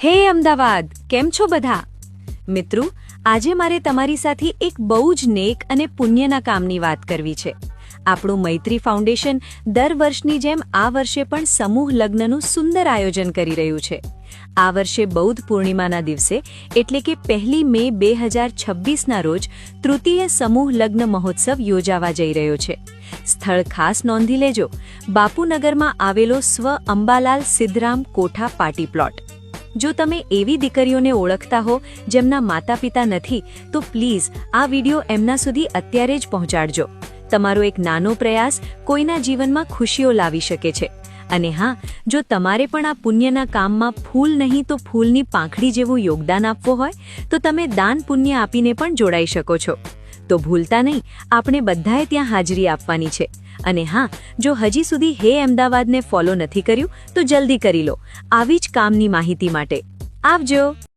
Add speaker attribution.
Speaker 1: હે અમદાવાદ, કેમ છો બધા? મિત્રો, આજે મારે તમારી સાથે એક બહુ જ નેક અને પુણ્યના કામની વાત કરવી છે. આપણું મૈત્રી ફાઉન્ડેશન દર વર્ષની જેમ આ વર્ષે પણ સમૂહ લગ્નનું સુંદર આયોજન કરી રહ્યું છે. આ વર્ષે બૌદ્ધ પૂર્ણિમાના દિવસે એટલે કે 1 મે 2026ના રોજ તૃતીય સમૂહ લગ્ન મહોત્સવ યોજાવા જઈ રહ્યો છે. સ્થળ ખાસ નોંધી લેજો, બાપુનગરમાં આવેલો સ્વ અંબાલાલ સિદ્ધરામ કોઠા પાર્ટી પ્લોટ. જો તમે એવી દીકરીઓને ઓળખતા હો જેમના માતા પિતા નથી, તો પ્લીઝ આ વિડિયો એમના સુધી અત્યારે જ પહોંચાડજો. તમારો એક નાનો પ્રયાસ કોઈના જીવનમાં ખુશીઓ લાવી શકે છે. અને હા, જો તમારે પણ આ પુણ્યના કામમાં ફૂલ નહીં તો ફૂલની પાંખડી જેવું યોગદાન આપવું હોય, તો તમે દાન પુણ્ય આપીને પણ જોડાઈ શકો છો. તો ભૂલતા નહીં, આપણે બધાએ ત્યાં હાજરી આપવાની છે. અને હા, જો હજી સુધી હે અમદાવાદને ફોલો નથી કર્યું, તો જલ્દી કરી લો આવી જ કામની માહિતી માટે. આવજો.